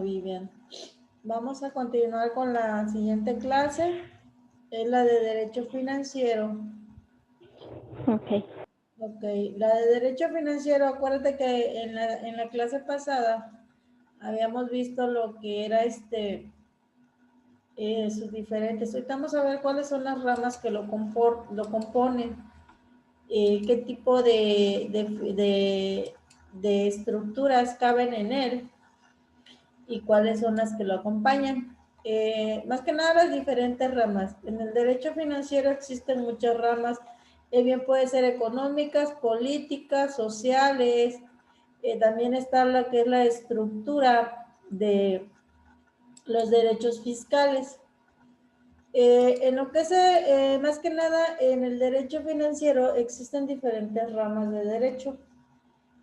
Vivian. Vamos a continuar con la siguiente clase. Es la de Derecho Financiero. Ok. Ok, la de Derecho Financiero, acuérdate que en la clase pasada habíamos visto lo que era sus diferentes. Ahorita vamos a ver cuáles son las ramas que lo componen, qué tipo de estructuras caben en él y cuáles son las que lo acompañan. Más que nada las diferentes ramas. En el derecho financiero existen muchas ramas, bien puede ser económicas, políticas, sociales, también está lo que es la estructura de los derechos fiscales. En lo que es, más que nada, en el derecho financiero existen diferentes ramas de derecho.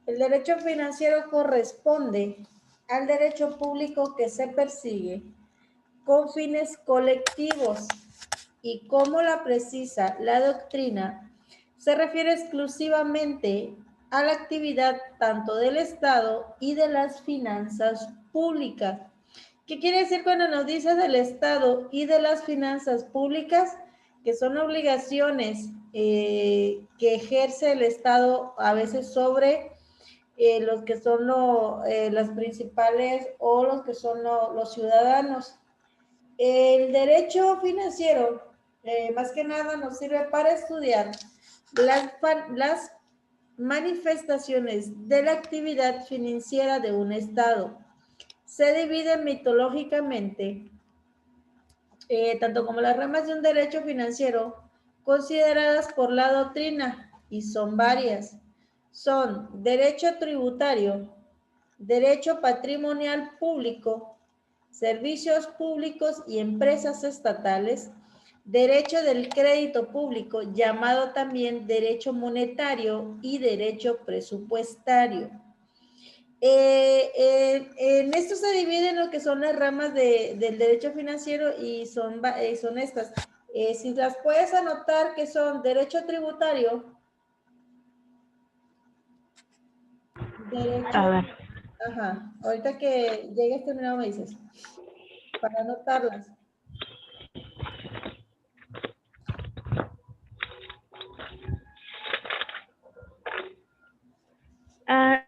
El derecho financiero corresponde al derecho público que se persigue con fines colectivos y como la precisa la doctrina, se refiere exclusivamente a la actividad tanto del Estado y de las finanzas públicas. ¿Qué quiere decir cuando nos dice del Estado y de las finanzas públicas? Que son obligaciones que ejerce el Estado a veces sobre los que son las principales o los que son los ciudadanos. El derecho financiero, más que nada, nos sirve para estudiar las manifestaciones de la actividad financiera de un Estado. Se divide mitológicamente, tanto como las ramas de un derecho financiero, consideradas por la doctrina, y son varias. Son derecho tributario, derecho patrimonial público, servicios públicos y empresas estatales, derecho del crédito público, llamado también derecho monetario y derecho presupuestario. En esto se dividen lo que son las ramas del derecho financiero y son estas. Si las puedes anotar, que son derecho tributario, derecho... A ver. Ajá, ahorita que llegues terminado me dices, para anotarlas.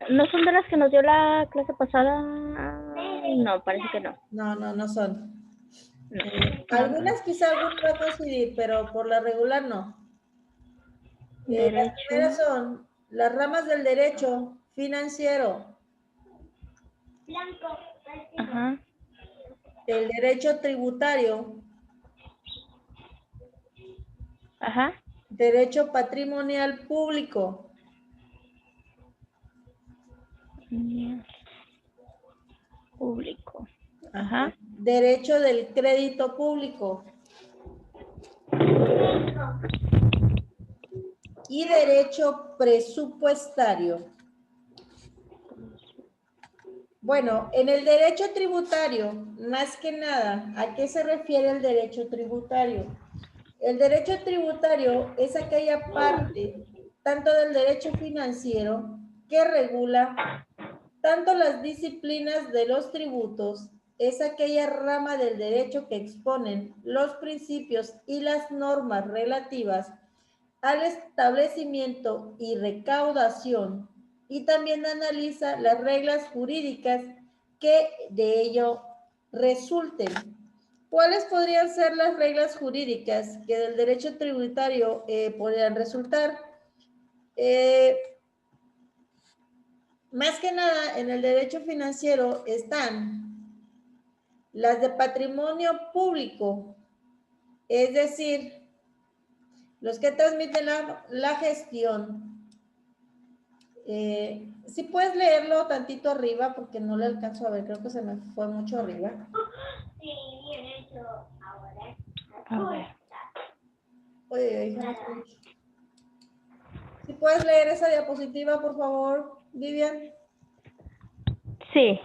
¿No son de las que nos dio la clase pasada? No, parece que no. No son. No. Algunas quizá alguna va a coincidir, pero por la regular no. Las Derecho. primeras son las ramas del derecho financiero, Ajá. el derecho tributario, Ajá. derecho patrimonial público, Público. Ajá. derecho del crédito público y derecho presupuestario. Bueno, en el derecho tributario, más que nada, ¿a qué se refiere el derecho tributario? El derecho tributario es aquella parte, tanto del derecho financiero, que regula tanto las disciplinas de los tributos, es aquella rama del derecho que exponen los principios y las normas relativas al establecimiento y recaudación, y también analiza las reglas jurídicas que de ello resulten. ¿Cuáles podrían ser las reglas jurídicas que del derecho tributario podrían resultar? Más que nada, en el derecho financiero están las de patrimonio público, es decir, los que transmiten la gestión. Si puedes leerlo tantito arriba, porque no le alcanzo a ver, creo que se me fue mucho arriba. Sí, bien hecho ahora. A ver. Oye, si puedes leer esa diapositiva, por favor, Vivian. Sí.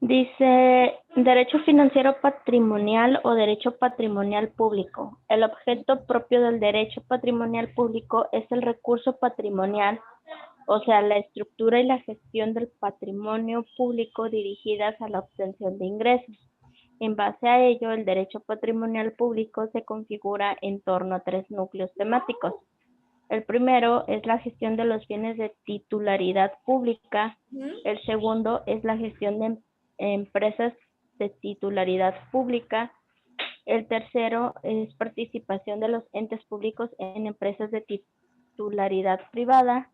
Dice derecho financiero patrimonial o derecho patrimonial público. El objeto propio del derecho patrimonial público es el recurso patrimonial o sea, la estructura y la gestión del patrimonio público dirigidas a la obtención de ingresos. En base a ello, el derecho patrimonial público se configura en torno a 3 núcleos temáticos. El primero es la gestión de los bienes de titularidad pública. El segundo es la gestión de empresas de titularidad pública. El tercero es participación de los entes públicos en empresas de titularidad privada.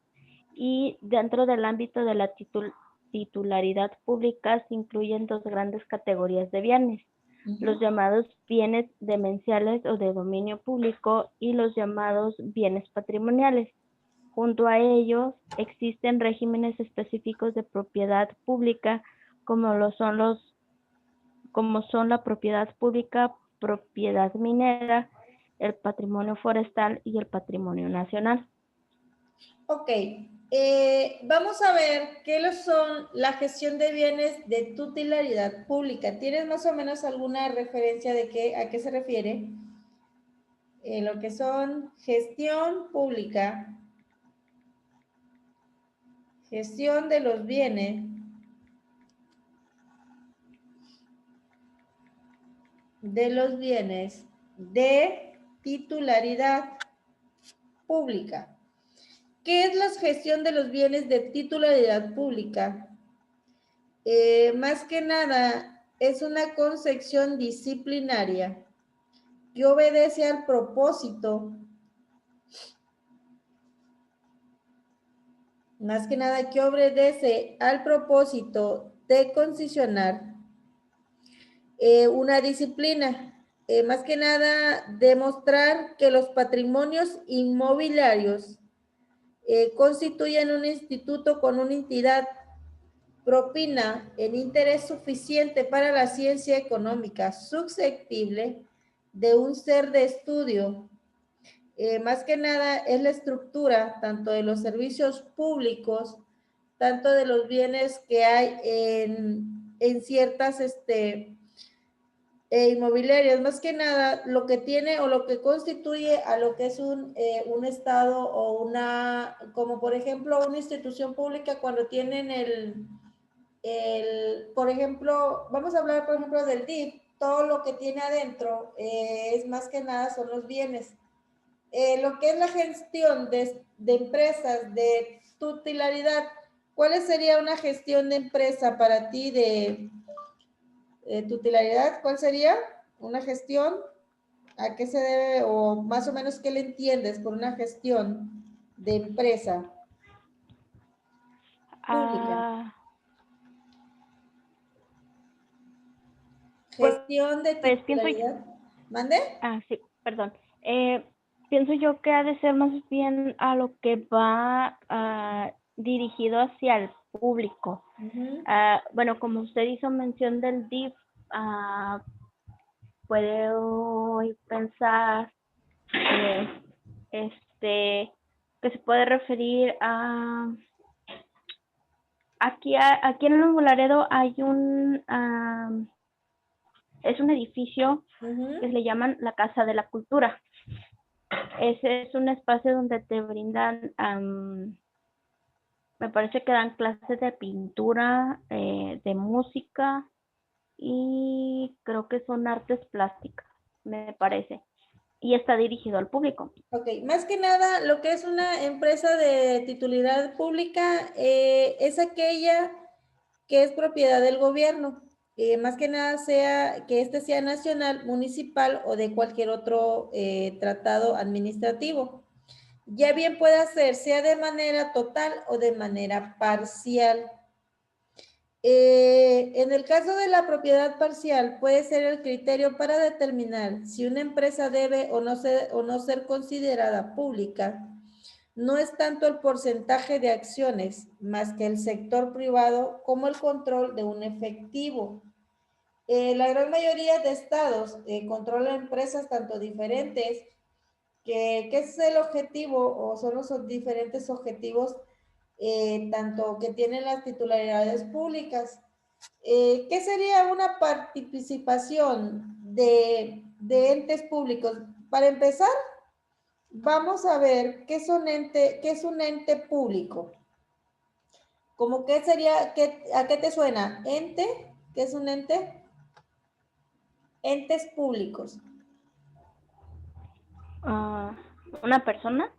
Y dentro del ámbito de la titularidad pública se incluyen 2 grandes categorías de bienes, los llamados bienes demenciales o de dominio público y los llamados bienes patrimoniales. Junto a ellos existen regímenes específicos de propiedad pública como son la propiedad pública, propiedad minera, el patrimonio forestal y el patrimonio nacional. Ok, vamos a ver qué son la gestión de bienes de titularidad pública. ¿Tienes más o menos alguna referencia de a qué se refiere? Lo que son gestión pública, gestión de los bienes de titularidad pública. ¿Qué es la gestión de los bienes de titularidad pública? Más que nada, es una concepción disciplinaria que obedece al propósito, de concesionar una disciplina. Más que nada, demostrar que los patrimonios inmobiliarios constituyen un instituto con una entidad propina en interés suficiente para la ciencia económica, susceptible de un ser de estudio. Más que nada es la estructura tanto de los servicios públicos, tanto de los bienes que hay en ciertas inmobiliarias. Más que nada lo que tiene o lo que constituye a lo que es un estado o una, como por ejemplo una institución pública cuando tienen por ejemplo, vamos a hablar por ejemplo del DIF, todo lo que tiene adentro es más que nada son los bienes. Lo que es la gestión de empresas de titularidad, ¿cuál sería una gestión de empresa para ti de titularidad? ¿Cuál sería una gestión? ¿A qué se debe o más o menos qué le entiendes por una gestión de empresa pública? Gestión de titularidad. ¿Mande? Sí, perdón. Pienso yo que ha de ser más bien a lo que va dirigido hacia el público. Bueno, como usted hizo mención del DIF, puedo pensar que se puede referir a... Aquí en Nuevo Laredo hay es un edificio que le llaman la Casa de la Cultura. Ese es un espacio donde te brindan, me parece que dan clases de pintura, de música y creo que son artes plásticas, me parece. Y está dirigido al público. Ok, más que nada lo que es una empresa de titularidad pública es aquella que es propiedad del gobierno. Más que nada sea que sea nacional, municipal o de cualquier otro tratado administrativo. Ya bien puede hacer sea de manera total o de manera parcial. En el caso de la propiedad parcial, puede ser el criterio para determinar si una empresa debe o no ser considerada pública. No es tanto el porcentaje de acciones, más que el sector privado, como el control de un efectivo. La gran mayoría de estados controlan empresas tanto diferentes, que es el objetivo o son los diferentes objetivos tanto que tienen las titularidades públicas. ¿Qué sería una participación de entes públicos? Para empezar, vamos a ver qué es un ente público. ¿Cómo qué sería, a qué te suena? ¿Ente? ¿Qué es un ente? Entes públicos. ¿Una persona?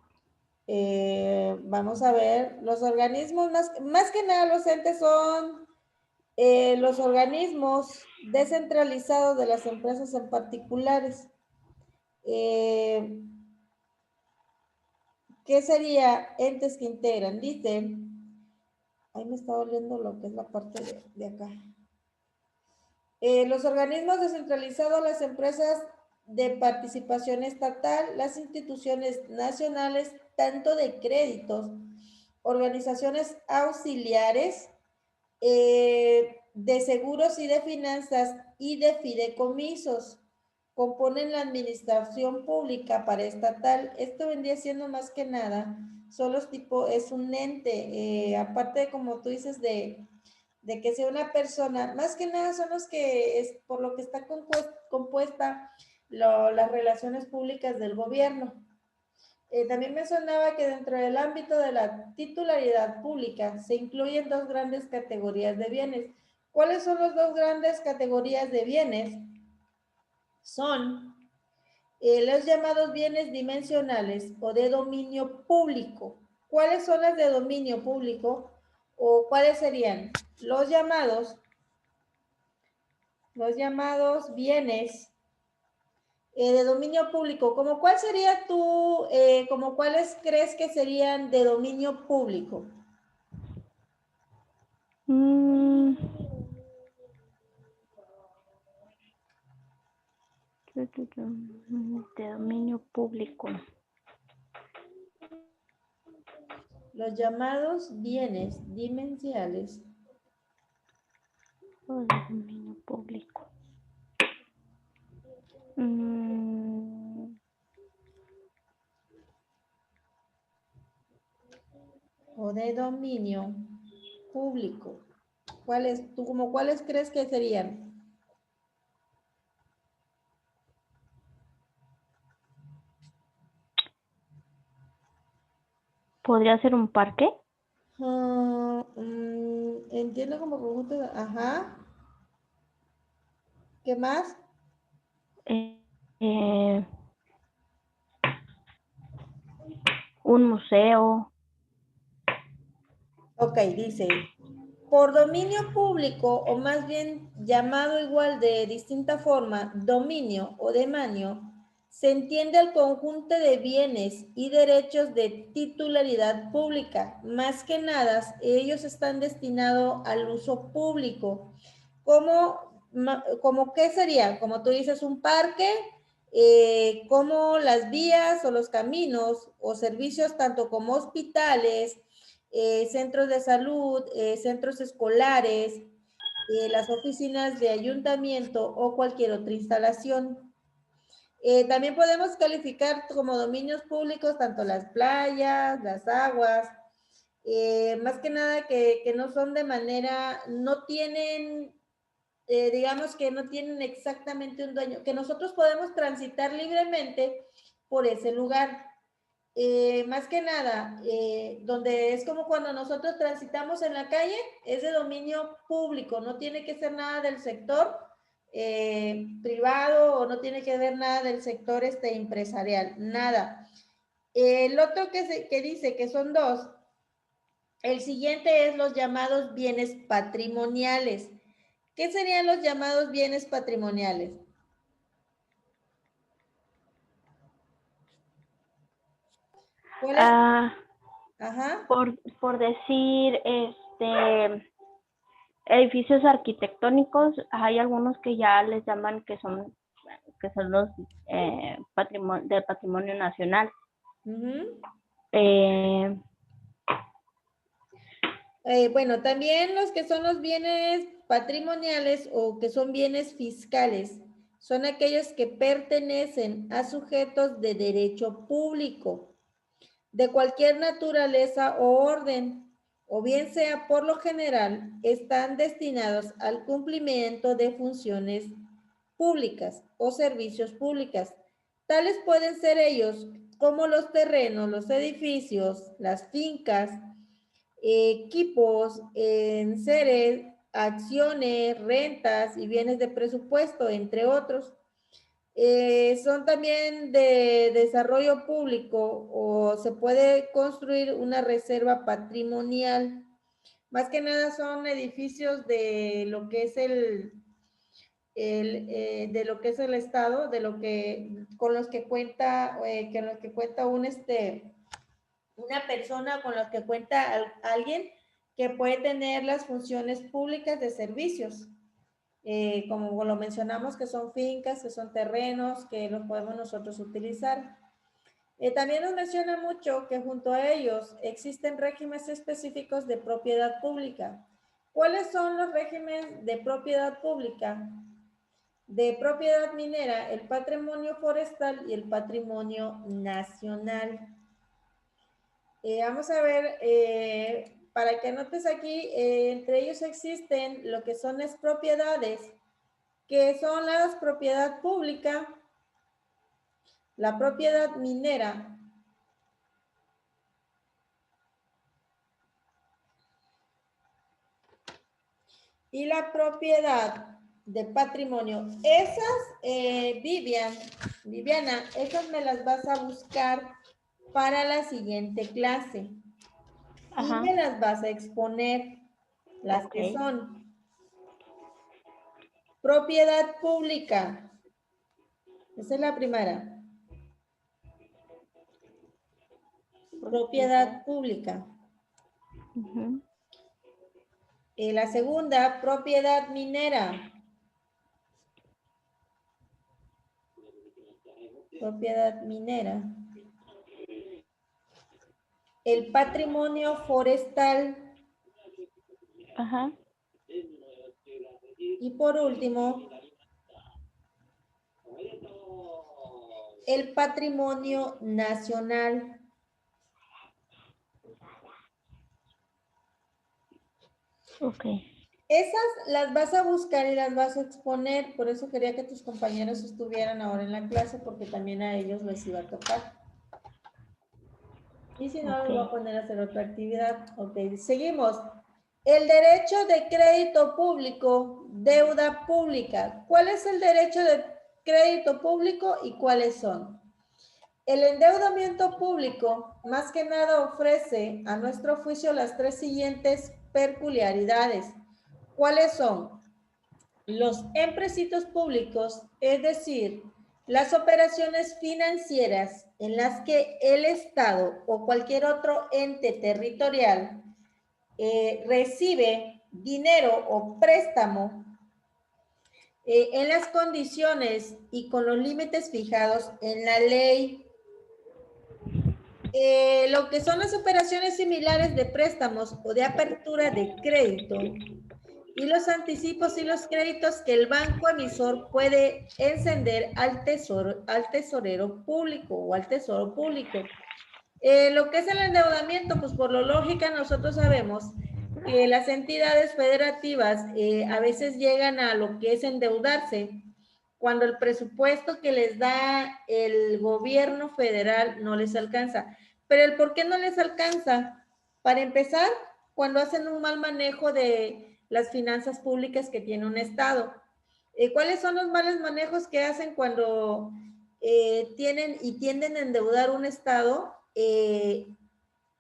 Vamos a ver, los organismos, más que nada los entes son los organismos descentralizados de las empresas en particulares. ¿Qué sería entes que integran? Dice, ahí me está doliendo lo que es la parte de acá. Los organismos descentralizados, las empresas de participación estatal, las instituciones nacionales, tanto de créditos, organizaciones auxiliares, de seguros y de finanzas y de fideicomisos, componen la administración pública paraestatal. Esto vendría siendo más que nada, son los tipos, es un ente, aparte de como tú dices de que sea una persona, más que nada son los que es por lo que está compuesta las relaciones públicas del gobierno. También mencionaba que dentro del ámbito de la titularidad pública se incluyen dos grandes categorías de bienes. ¿Cuáles son las dos grandes categorías de bienes? Son los llamados bienes dimensionales o de dominio público. ¿Cuáles son las de dominio público? ¿O cuáles serían? Los llamados bienes de dominio público. ¿Como cuál sería tú, como cuáles crees que serían de dominio público? De dominio público. Los llamados bienes dimensionales. O de dominio público. O de dominio público. ¿Cuáles, tú como cuáles crees que serían? ¿Podría ser un parque? Entiendo como conjunto, ajá. ¿Qué más? Un museo. Ok, dice, por dominio público, o más bien llamado igual de distinta forma, dominio o demanio, se entiende el conjunto de bienes y derechos de titularidad pública. Más que nada, ellos están destinados al uso público. ¿Como qué sería? Como tú dices, un parque, como las vías o los caminos o servicios, tanto como hospitales, centros de salud, centros escolares, las oficinas de ayuntamiento o cualquier otra instalación. También podemos calificar como dominios públicos tanto las playas, las aguas, más que nada que no son de manera, no tienen, digamos que no tienen exactamente un dueño, que nosotros podemos transitar libremente por ese lugar. Más que nada, donde es como cuando nosotros transitamos en la calle, es de dominio público, no tiene que ser nada del sector privado o no tiene que ver nada del sector empresarial, nada. El otro que dice que son dos, el siguiente es los llamados bienes patrimoniales. ¿Qué serían los llamados bienes patrimoniales? ¿Cuál es? Ajá. Por decir, edificios arquitectónicos, hay algunos que ya les llaman que son los del patrimonio nacional. Bueno, también los que son los bienes patrimoniales o que son bienes fiscales, son aquellos que pertenecen a sujetos de derecho público, de cualquier naturaleza o orden, o bien sea por lo general, están destinados al cumplimiento de funciones públicas o servicios públicos. Tales pueden ser ellos como los terrenos, los edificios, las fincas, equipos, enseres, acciones, rentas y bienes de presupuesto, entre otros. Son también de desarrollo público o se puede construir una reserva patrimonial. Más que nada son edificios de lo que es de lo que es el Estado, de lo que, con los que cuenta, una persona, con los que cuenta alguien que puede tener las funciones públicas de servicios. Como lo mencionamos, que son fincas, que son terrenos, que los podemos nosotros utilizar. También nos menciona mucho que junto a ellos existen regímenes específicos de propiedad pública. ¿Cuáles son los regímenes de propiedad pública? De propiedad minera, el patrimonio forestal y el patrimonio nacional. Vamos a ver, para que anotes aquí, entre ellos existen lo que son las propiedades, que son la propiedad pública, la propiedad minera, y la propiedad de patrimonio. Esas, Viviana, esas me las vas a buscar para la siguiente clase. Ajá. Y me las vas a exponer, las Ok. que son propiedad pública. Esa es la primera. Propiedad pública. Ujú. La segunda, propiedad minera. Propiedad minera. El patrimonio forestal. Ajá. Y por último, el patrimonio nacional. Ok. Esas las vas a buscar y las vas a exponer, por eso quería que tus compañeros estuvieran ahora en la clase, porque también a ellos les iba a tocar. Y si no, los voy a poner a hacer otra actividad. Ok, seguimos. El derecho de crédito público, deuda pública. ¿Cuál es el derecho de crédito público y cuáles son? El endeudamiento público, más que nada, ofrece a nuestro juicio las tres siguientes peculiaridades. ¿Cuáles son? Los empréstitos públicos, es decir, las operaciones financieras en las que el Estado o cualquier otro ente territorial recibe dinero o préstamo en las condiciones y con los límites fijados en la ley. Lo que son las operaciones similares de préstamos o de apertura de crédito y los anticipos y los créditos que el banco emisor puede encender al tesorero público o al tesoro público. Lo que es el endeudamiento, pues por lo lógica nosotros sabemos que las entidades federativas a veces llegan a lo que es endeudarse cuando el presupuesto que les da el gobierno federal no les alcanza. Pero el por qué no les alcanza, para empezar, cuando hacen un mal manejo de las finanzas públicas que tiene un Estado. ¿Cuáles son los malos manejos que hacen cuando tienen y tienden a endeudar un Estado?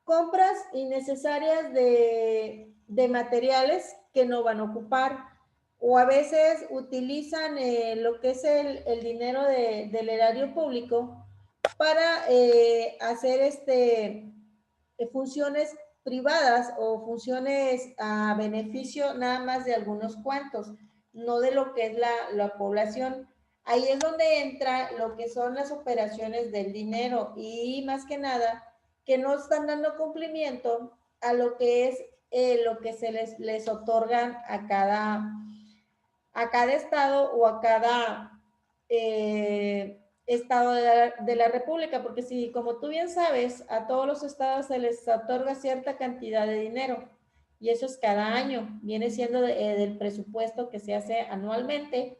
Compras innecesarias de materiales que no van a ocupar, o a veces utilizan lo que es el dinero del erario público para hacer funciones privadas o funciones a beneficio nada más de algunos cuantos, no de lo que es la población. Ahí es donde entra lo que son las operaciones del dinero y más que nada que no están dando cumplimiento a lo que es lo que se les otorgan a cada estado o a cada estado de la República, porque si, como tú bien sabes, a todos los estados se les otorga cierta cantidad de dinero y eso es cada año, viene siendo del presupuesto que se hace anualmente,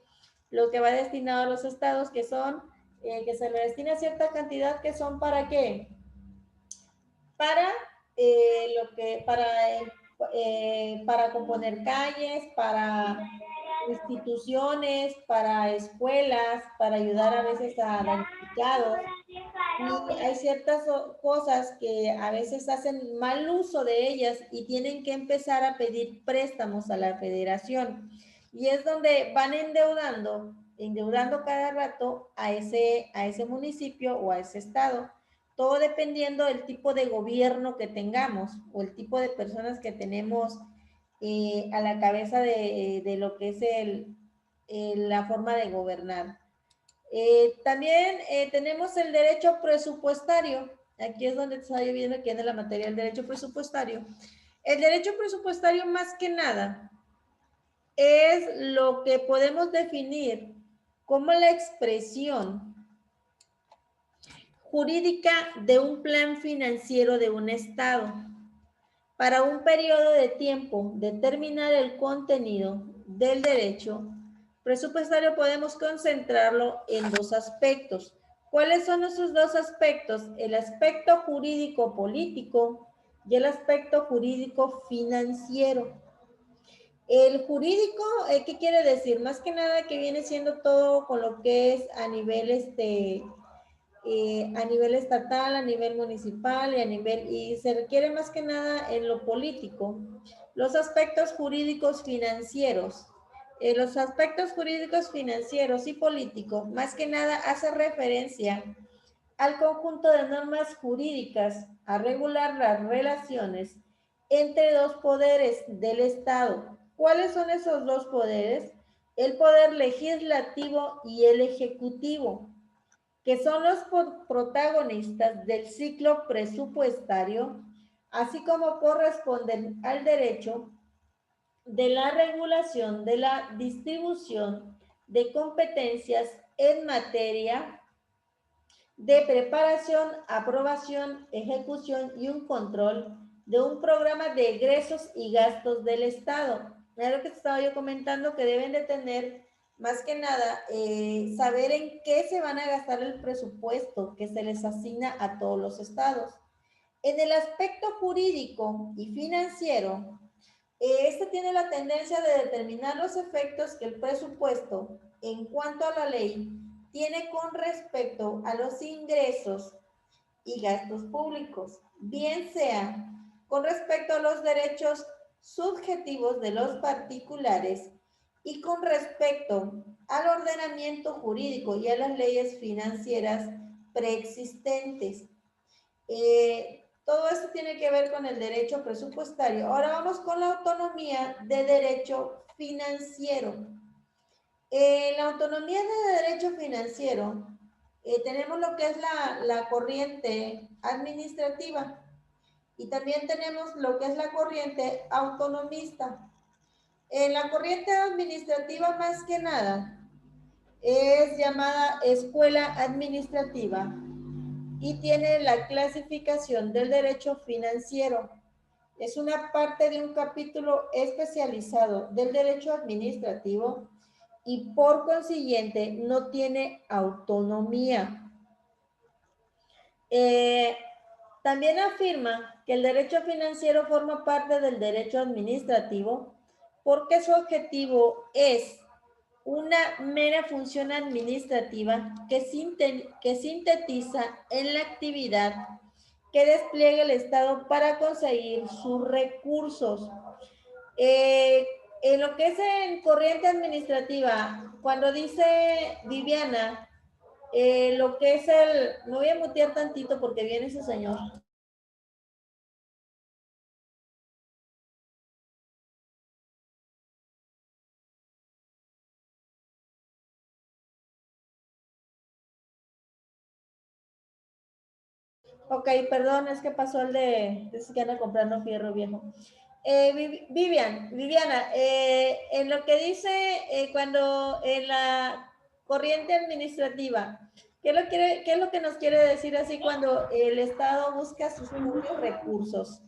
lo que va destinado a los estados que son, que se le destina cierta cantidad que son ¿para qué? Para para componer calles, para instituciones, para escuelas, para ayudar a veces a damnificados. Y hay ciertas cosas que a veces hacen mal uso de ellas y tienen que empezar a pedir préstamos a la federación. Y es donde van endeudando cada rato a ese municipio o a ese estado. Todo dependiendo del tipo de gobierno que tengamos o el tipo de personas que tenemos a la cabeza de lo que es la forma de gobernar. También tenemos el derecho presupuestario. Aquí es donde está viendo aquí en la materia del derecho presupuestario. El derecho presupuestario más que nada es lo que podemos definir como la expresión jurídica de un plan financiero de un estado. Para un periodo de tiempo, determinar el contenido del derecho presupuestario podemos concentrarlo en dos aspectos. ¿Cuáles son esos dos aspectos? El aspecto jurídico-político y el aspecto jurídico-financiero. El jurídico, ¿qué quiere decir? Más que nada que viene siendo todo con lo que es a nivel estatal, a nivel municipal y se requiere más que nada en lo político. Los aspectos jurídicos financieros. Los aspectos jurídicos financieros y políticos, más que nada hace referencia al conjunto de normas jurídicas a regular las relaciones entre dos poderes del Estado. ¿Cuáles son esos dos poderes? El poder legislativo y el ejecutivo, que son los protagonistas del ciclo presupuestario, así como corresponden al derecho de la regulación de la distribución de competencias en materia de preparación, aprobación, ejecución y un control de un programa de egresos y gastos del Estado. Es lo que estaba yo comentando, que deben de tener más que nada saber en qué se van a gastar el presupuesto que se les asigna a todos los estados. En el aspecto jurídico y financiero, este tiene la tendencia de determinar los efectos que el presupuesto, en cuanto a la ley, tiene con respecto a los ingresos y gastos públicos, bien sea con respecto a los derechos subjetivos de los particulares y con respecto al ordenamiento jurídico y a las leyes financieras preexistentes. Todo esto tiene que ver con el derecho presupuestario. Ahora vamos con la autonomía de derecho financiero. La autonomía de derecho financiero, tenemos lo que es la corriente administrativa y también tenemos lo que es la corriente autonomista. La corriente administrativa más que nada es llamada escuela administrativa y tiene la clasificación del derecho financiero. Es una parte de un capítulo especializado del derecho administrativo y por consiguiente no tiene autonomía. También afirma que el derecho financiero forma parte del derecho administrativo porque su objetivo es una mera función administrativa que sintetiza en la actividad que despliega el Estado para conseguir sus recursos. En lo que es en corriente administrativa, cuando dice Viviana, lo que es me voy a mutear tantito porque viene ese señor. Ok, perdón, es que pasó el de que anda comprando fierro viejo. Viviana, en lo que dice cuando en la corriente administrativa, ¿qué es lo que nos quiere decir así cuando el Estado busca sus propios recursos?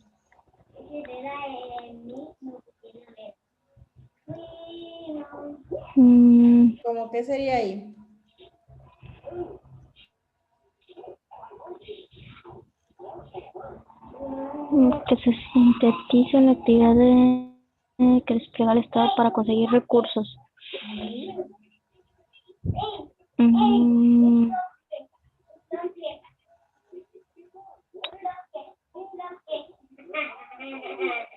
¿Cómo qué sería ahí? Que se sintetiza la actividad que despliega el Estado para conseguir recursos. Mm,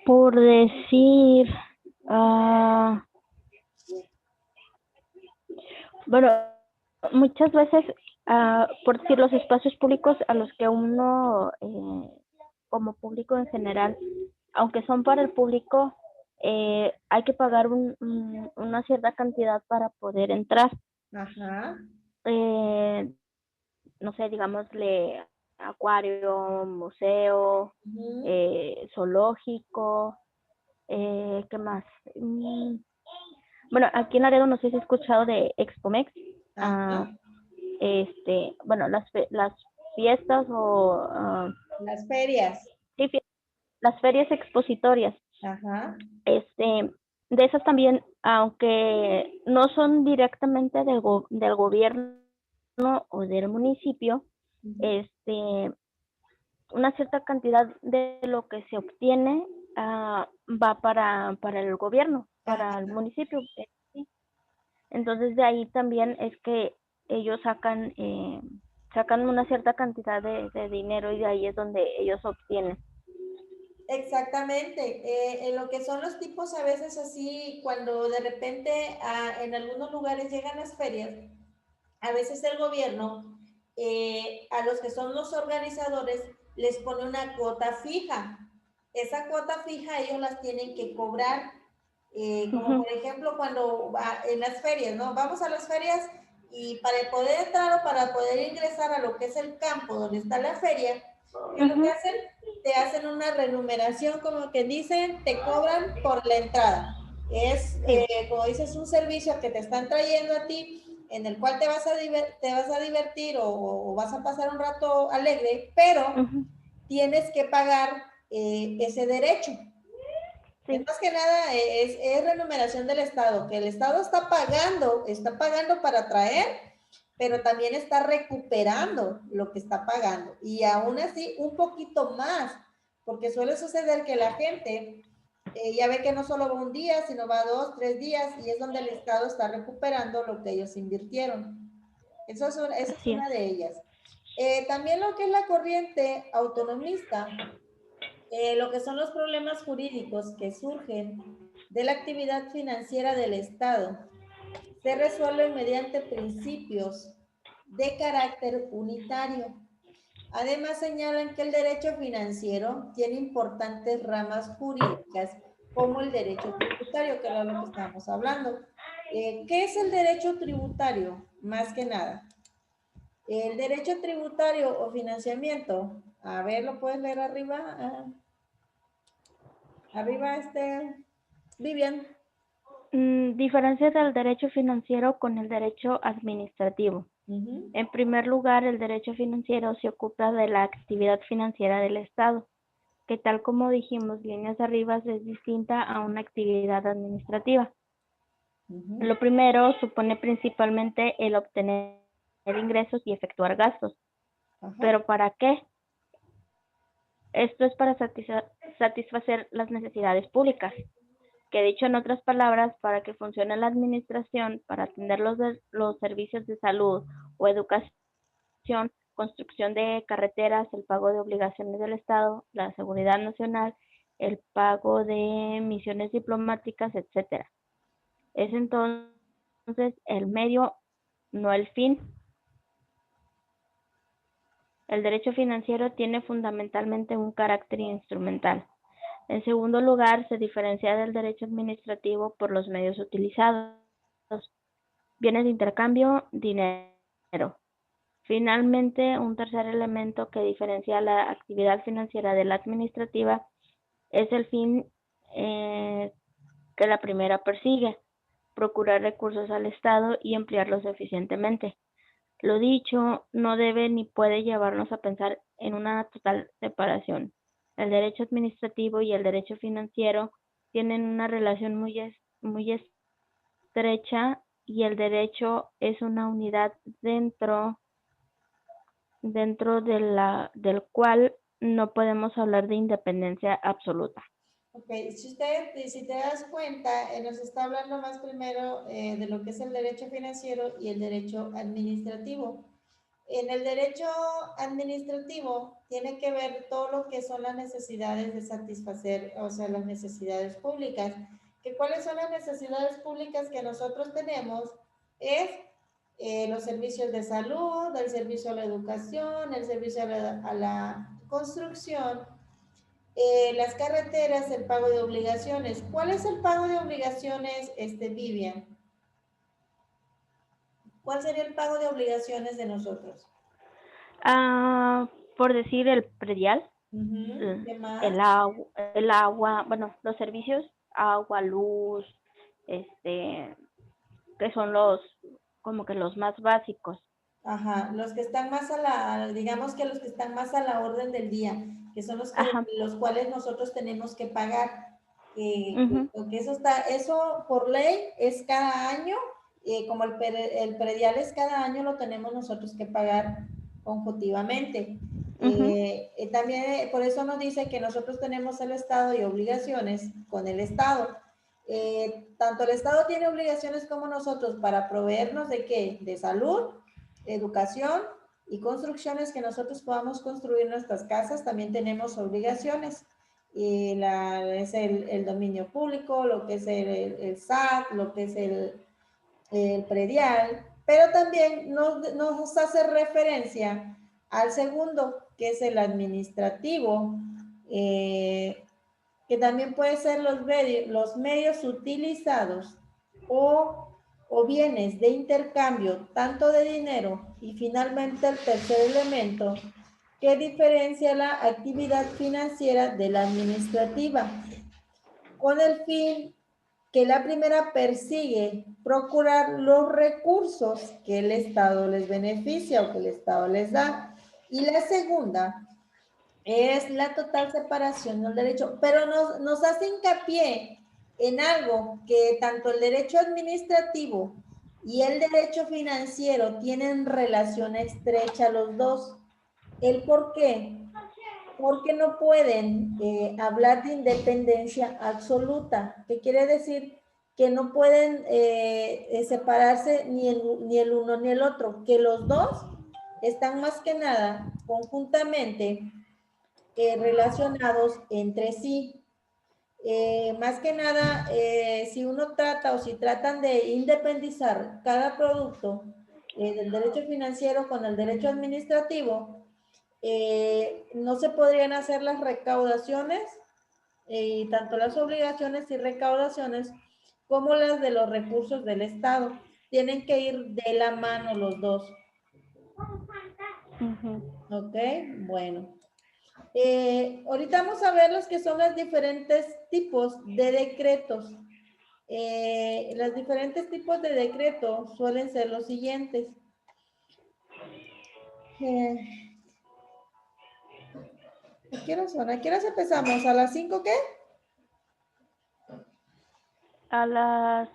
por decir, bueno, muchas veces, por decir, los espacios públicos a los que uno, como público en general, aunque son para el público, hay que pagar una cierta cantidad para poder entrar. Ajá. No sé, digámosle acuario, museo, zoológico, ¿qué más? Bueno, aquí en Laredo no sé si has escuchado de Expomex. Bueno, las fiestas o Las ferias. sí, las ferias expositorias. Ajá. De esas también, aunque no son directamente del gobierno o del municipio, una cierta cantidad de lo que se obtiene va para el gobierno, para el municipio. Sí. Entonces de ahí también es que ellos sacan una cierta cantidad de dinero y de ahí es donde ellos obtienen. Exactamente. En lo que son los tipos a veces así, cuando de repente en algunos lugares llegan las ferias, a veces el gobierno, a los que son los organizadores, les pone una cuota fija. Esa cuota fija ellos las tienen que cobrar, como por ejemplo cuando en las ferias, ¿no? Vamos a las ferias y para poder entrar o para poder ingresar a lo que es el campo donde está la feria, ¿qué es lo que hacen? Te hacen una remuneración, como que dicen, te cobran por la entrada. Es, como dices, un servicio que te están trayendo a ti, en el cual te vas a divertir o vas a pasar un rato alegre, pero tienes que pagar ese derecho. Sí. Es más que nada es remuneración del Estado, que el Estado está pagando para traer, pero también está recuperando lo que está pagando. Y aún así, un poquito más, porque suele suceder que la gente ya ve que no solo va un día, sino va 2, 3 días, y es donde el Estado está recuperando lo que ellos invirtieron. Esa es una de ellas. También lo que es la corriente autonomista, lo que son los problemas jurídicos que surgen de la actividad financiera del Estado, se resuelven mediante principios de carácter unitario. Además, señalan que el derecho financiero tiene importantes ramas jurídicas, como el derecho tributario, que era lo que estábamos hablando. ¿Qué es el derecho tributario? Más que nada. El derecho tributario o financiamiento, a ver, ¿lo puedes leer arriba? Arriba, Vivian. Diferencia del derecho financiero con el derecho administrativo. En primer lugar, el derecho financiero se ocupa de la actividad financiera del Estado, que tal como dijimos, líneas arriba, es distinta a una actividad administrativa. Lo primero supone principalmente el obtener ingresos y efectuar gastos. ¿Pero para qué? Esto es para satisfacer las necesidades públicas, que dicho en otras palabras, para que funcione la administración, para atender los servicios de salud o educación, construcción de carreteras, el pago de obligaciones del Estado, la seguridad nacional, el pago de misiones diplomáticas, etcétera. Es entonces el medio, no el fin. El derecho financiero tiene fundamentalmente un carácter instrumental. En segundo lugar, se diferencia del derecho administrativo por los medios utilizados. Bienes de intercambio, dinero. Finalmente, un tercer elemento que diferencia la actividad financiera de la administrativa es el fin que la primera persigue, procurar recursos al Estado y emplearlos eficientemente. Lo dicho no debe ni puede llevarnos a pensar en una total separación. El derecho administrativo y el derecho financiero tienen una relación muy estrecha y el derecho es una unidad dentro del cual no podemos hablar de independencia absoluta. Ok, si te das cuenta, nos está hablando más primero de lo que es el derecho financiero y el derecho administrativo. En el derecho administrativo tiene que ver todo lo que son las necesidades de satisfacer, o sea, las necesidades públicas. ¿Que cuáles son las necesidades públicas que nosotros tenemos? Es los servicios de salud, el servicio a la educación, el servicio a la construcción, las carreteras, el pago de obligaciones. ¿Cuál es el pago de obligaciones, Vivian? ¿Cuál sería el pago de obligaciones de nosotros? Por decir el predial, ¿Qué más? el agua, bueno, los servicios, agua, luz, que son como que los más básicos. Ajá, los que están más digamos que los que están más a la orden del día, que son los cuales nosotros tenemos que pagar. Porque eso por ley es cada año, como el predial es cada año, lo tenemos nosotros que pagar conjuntamente. También por eso nos dice que nosotros tenemos el Estado y obligaciones con el Estado. Tanto el Estado tiene obligaciones como nosotros para proveernos de ¿qué? De salud, educación y construcciones, que nosotros podamos construir nuestras casas. También tenemos obligaciones. Es el dominio público, lo que es el SAT, lo que es el predial, pero también nos hace referencia al segundo, que es el administrativo, que también puede ser los medios utilizados o bienes de intercambio, tanto de dinero, y finalmente el tercer elemento, que diferencia la actividad financiera de la administrativa, con el fin que la primera persigue procurar los recursos que el Estado les beneficia o que el Estado les da, y la segunda es la total separación del derecho, pero nos hace hincapié en algo que tanto el derecho administrativo y el derecho financiero tienen relación estrecha los dos. ¿El por qué? Porque no pueden hablar de independencia absoluta, que quiere decir que no pueden separarse ni el uno ni el otro, que los dos están más que nada conjuntamente relacionados entre sí. Más que nada, si uno trata o si tratan de independizar cada producto del derecho financiero con el derecho administrativo, no se podrían hacer las recaudaciones, tanto las obligaciones y recaudaciones como las de los recursos del Estado. Tienen que ir de la mano los dos. Ok, bueno. Ahorita vamos a ver los que son los diferentes tipos de decretos. Los diferentes tipos de decretos suelen ser los siguientes. ¿A qué horas son? ¿A qué horas empezamos? ¿A las 5 qué? A las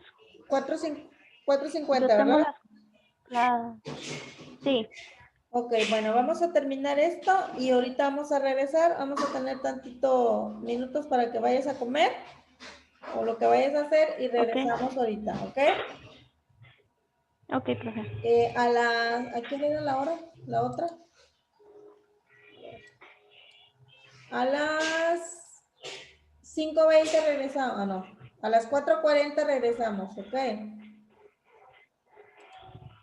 4:50, ¿verdad? Sí. Ok, bueno, vamos a terminar esto y ahorita vamos a regresar. Vamos a tener tantito minutos para que vayas a comer o lo que vayas a hacer y regresamos ahorita, ¿ok? Ok, profe. ¿A qué era la hora? ¿La otra? A las 5:20 regresamos, no, a las 4:40 regresamos, ¿ok?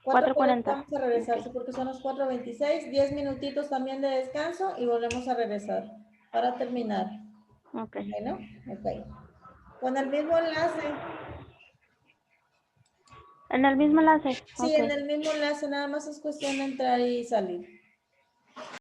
4:40 vamos a regresar, sí, porque son las 4:26, 10 minutitos también de descanso y volvemos a regresar para terminar. Ok. Bueno, ok. Con el mismo enlace. ¿En el mismo enlace? Sí, en el mismo enlace, nada más es cuestión de entrar y salir.